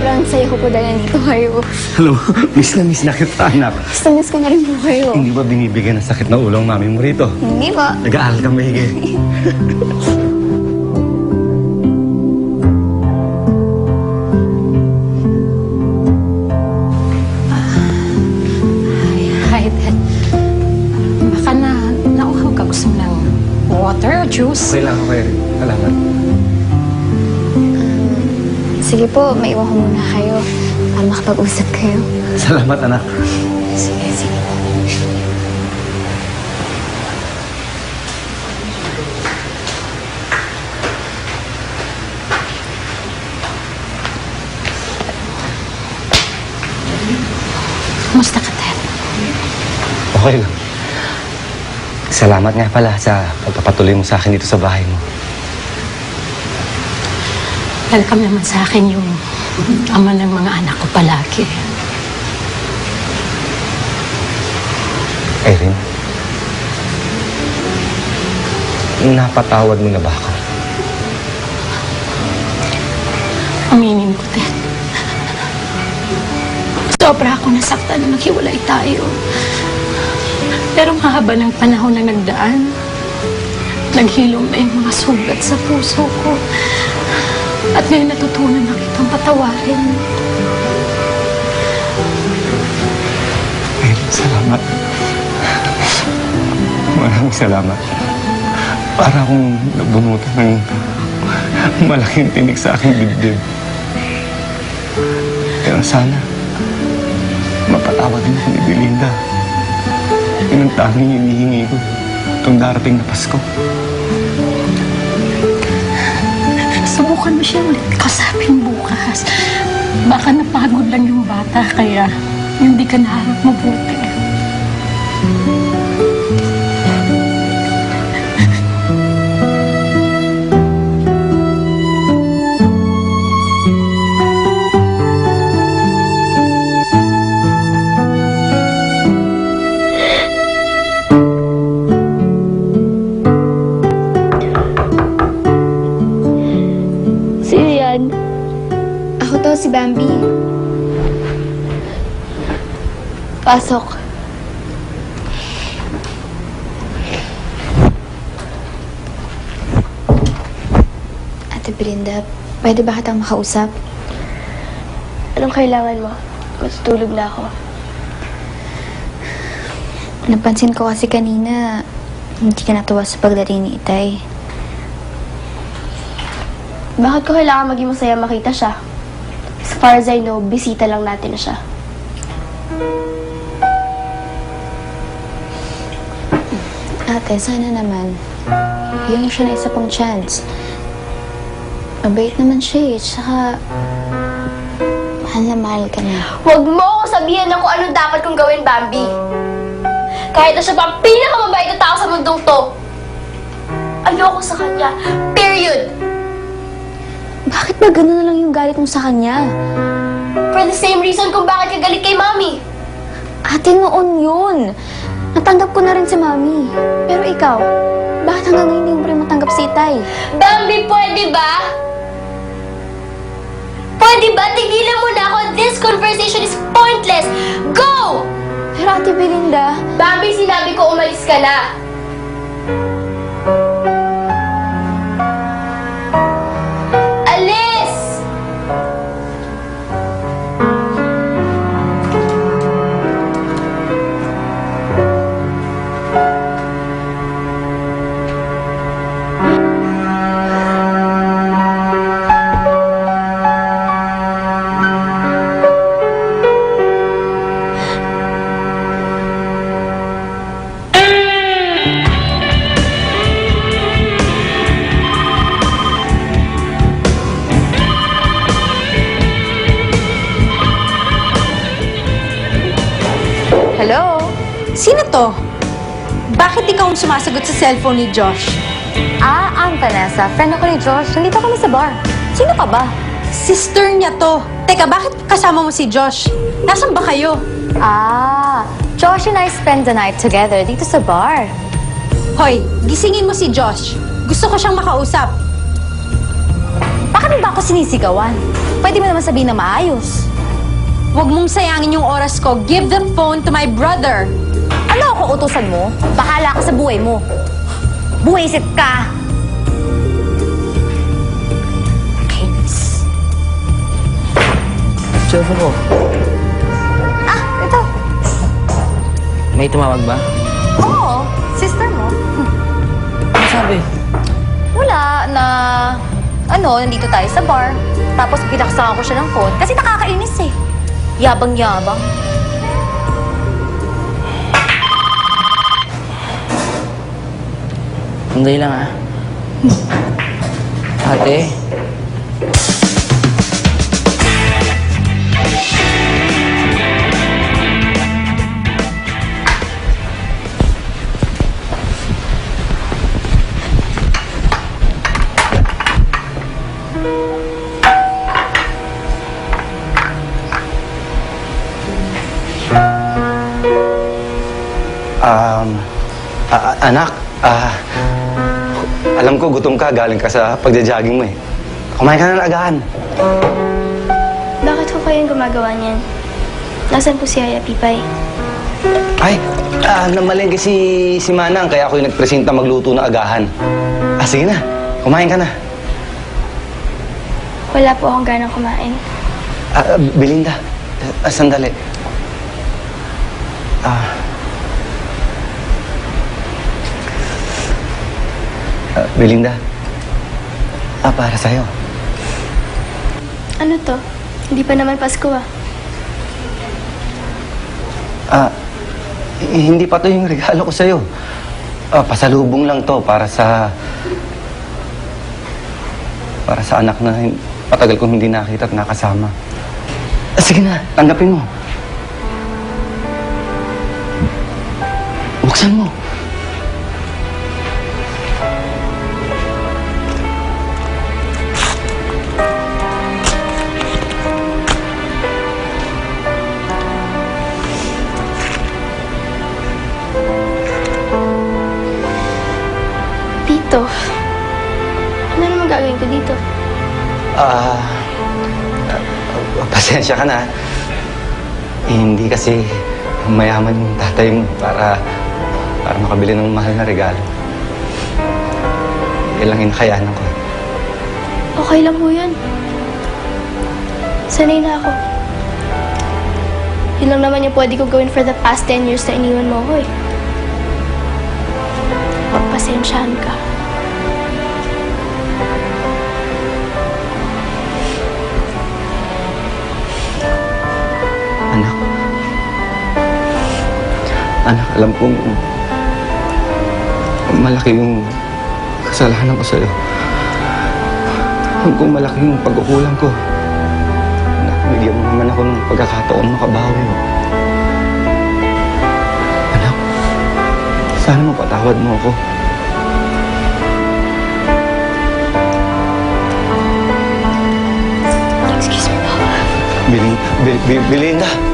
Sobrang saya ko po dahil nandito kayo. Hello, miss na kita, anak. Miss ko na rin po kayo. Hindi ba binibigyan ng sakit na ulo ang mami mo rito? Hindi ba? Nag-aaral ka maigi. Hi, Dad. Baka nauhaw ka. Gusto mo ng water o juice? Okay lang ako kayo. Salamat. Sige po, maiwan ko muna kayo para makapag-usap kayo. Salamat, anak. Sige, sige. Kumusta ka, Dad? Okay lang. Salamat nga pala sa pagpapatuloy mo sa akin dito sa bahay mo. Welcome naman sa akin yung ama ng mga anak ko palagi. Erin, napatawad mo na ba ako? Aminin ko, Dad. Sobra ako nasaktan na maghiwalay tayo. Pero mahaba ng panahon na nagdaan, naghilom na yung mga sugat sa puso ko. At ngayon natutunan na kitang patawarin. Erin, salamat. Maraming salamat. Para akong nabunutan ng malaking tinik sa aking dibdib. Pero sana, mapatawad din ako ni Belinda. Yun ang tanging hinihingi ko itong darating na Pasko. Subukan mo siya ulit kausapin bukas. Baka napagod lang yung bata, kaya hindi ka naharap mabuti. Ako to, si Bambi. Pasok. Ate Belinda, pwede ba kitang makausap? Anong kailangan mo? Matutulog na ako. Napansin ko kasi kanina, hindi ka natuwa sa pagdating ni Itay. Bakit ko kailangan maging masaya makita siya? As far as I know, bisita lang natin na siya. Ate, sana naman. Bigyan mo siya na isa pang chance. Mabait naman siya eh. Tsaka, mahal na mahal ka na. Huwag mo akong sabihan ng kung anong dapat kong gawin, Bambi. Kahit na siya pa ang pinakamabait na tao sa mundong to. Ayoko sa kanya. Period. Bakit ba gano'n na lang yung galit mo sa kanya? For the same reason kung bakit ka galit kay Mami. Ate, noon yun. Natanggap ko na rin si Mami. Pero ikaw, bakit hanggang ngayon hindi mo pa rin matanggap si Itay? Bambi, pwede ba? Pwede ba? Tigilan mo na ako. This conversation is pointless. Go! Pero Ate Belinda... Bambi, sinabi ko umalis ka na. Alis! Hello? Sino to? Bakit ikaw ang sumasagot sa cellphone ni Josh? I'm Vanessa. Friend ako ni Josh. Nandito kami sa bar. Sino ka ba? Sister niya to. Teka, bakit kasama mo si Josh? Nasaan ba kayo? Josh and I spend the night together dito sa bar. Hoy, gisingin mo si Josh. Gusto ko siyang makausap. Bakit mo ba ako sinisigawan? Pwede mo naman sabihin na maayos. Huwag mong sayangin yung oras ko. Give the phone to my brother. Ano ako utusan mo? Bahala ka sa buhay mo. Buwisit ka! Kainis. Cellphone ko. Ah, ito. May tumawag ba? Oo, sister mo. Ano sabi? Wala, nandito tayo sa bar. Tapos binaksakan ko siya ng phone kasi nakakainis eh. Yabang-yabang. Sandali lang ah. Ate. Anak, alam ko gutom ka, galing ka sa pagja-jogging mo eh. Kumain ka na ng agahan. Bakit ko kayong gumagawa niyan? Nasaan po si Yaya Pipay? Ay, namalengke si Manang, kaya ako yung nagpresenta magluto ng agahan. Sige na, kumain ka na. Wala po akong ganang kumain. Belinda, sandali. Belinda, para sa'yo. Ano to? Hindi pa naman Pasko ah. Hindi pa to yung regalo ko sa'yo. Pasalubong lang to para sa anak na patagal kong hindi nakita at nakasama. Sige na, tanggapin mo. Buksan mo. Dito. Ano naman gagawin ko dito? Pasensya ka na. Hindi kasi mayaman yung tatay mo para makabili ng mahal na regalo. Yan lang inakayanan ko. Okay lang po yun. Sanay na ako. Yun lang naman yung pwede ko gawin for the past 10 years na iniwan mo ako eh. Pagpasensyahan ka. Anak, alam kong malaki yung kasalanan ko sa'yo. Alam kong malaki yung pagkukulang ko. Anak, bigyan mo naman ako ng pagkakataon makabawi. Anak, sana mapatawad mo ako. Excuse me po. Belinda.